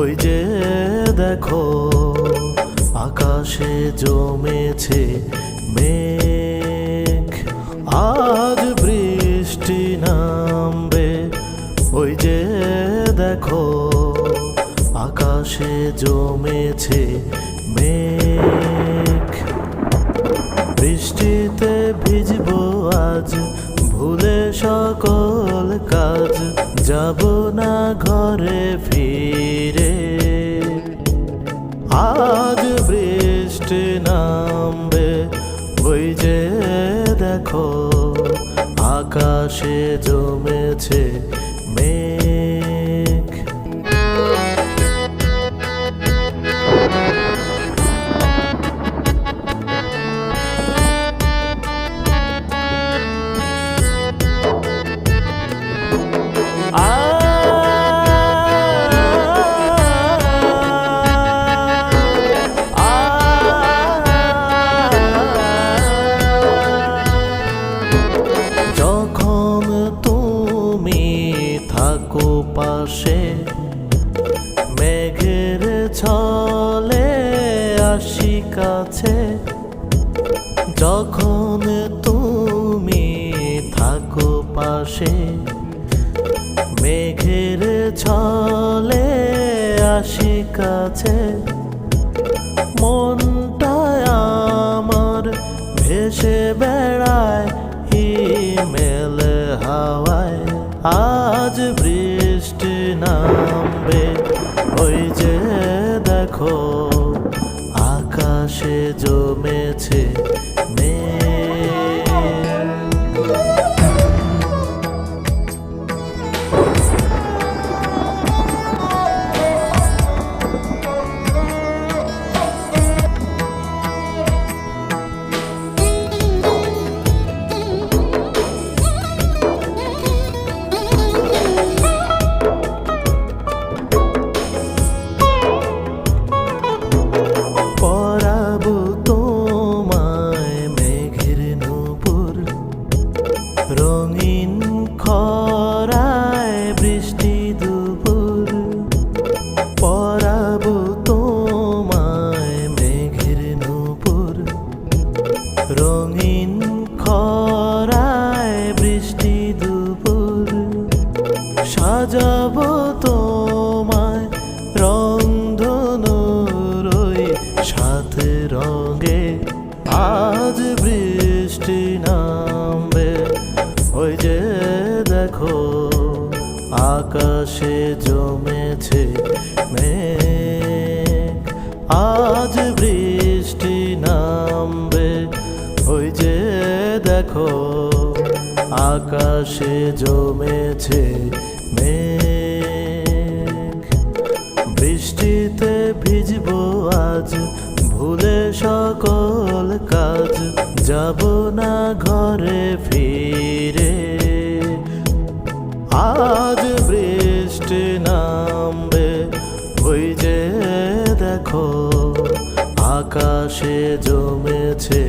ওই যে দেখো আকাশে জমেছে মেঘ, আজ বৃষ্টি নামবে। ওই যে দেখো আকাশে জমেছে মেঘ, বৃষ্টিতে ভিজবো আজ, ভুলে সকল কাজ, যাব না ঘরে ফিরে। আজ বৃষ্টি নামবে, ওই যে দেখো আকাশে জমেছে মেঘ। যখন তুমি থাকো পাশে, মেঘের ছলে আসি কাছে। যখন তুমি থাকো পাশে, মেঘের ছলে আসি কাছে। মনটায় আমার ভেসে বেড়ায় হিমেল হাওয়ায়। আজ বৃষ্টি নামবে, ওই যে দেখো আকাশে জমেছে মেঘ। রঙিন খরায় বৃষ্টি দুপুর, পরাবো তোমায় মেঘের নূপুর। রঙিন খরায় বৃষ্টি দুপুর, সাজাবো তোমায় রংধনুর ওই সাত রঙে। আজ বৃষ্টি নামবে, ওই যে দেখো আকাশে জমেছে মেঘ। আজ বৃষ্টি নামবে, ওই যে দেখো আকাশে জমেছে মেঘ। বৃষ্টিতে ভিজবো আজ, ভুলে সকল কাজ, যাব না ঘরে ফিরে। আজ বৃষ্টি নামবে, ওই যে দেখো আকাশে জমেছে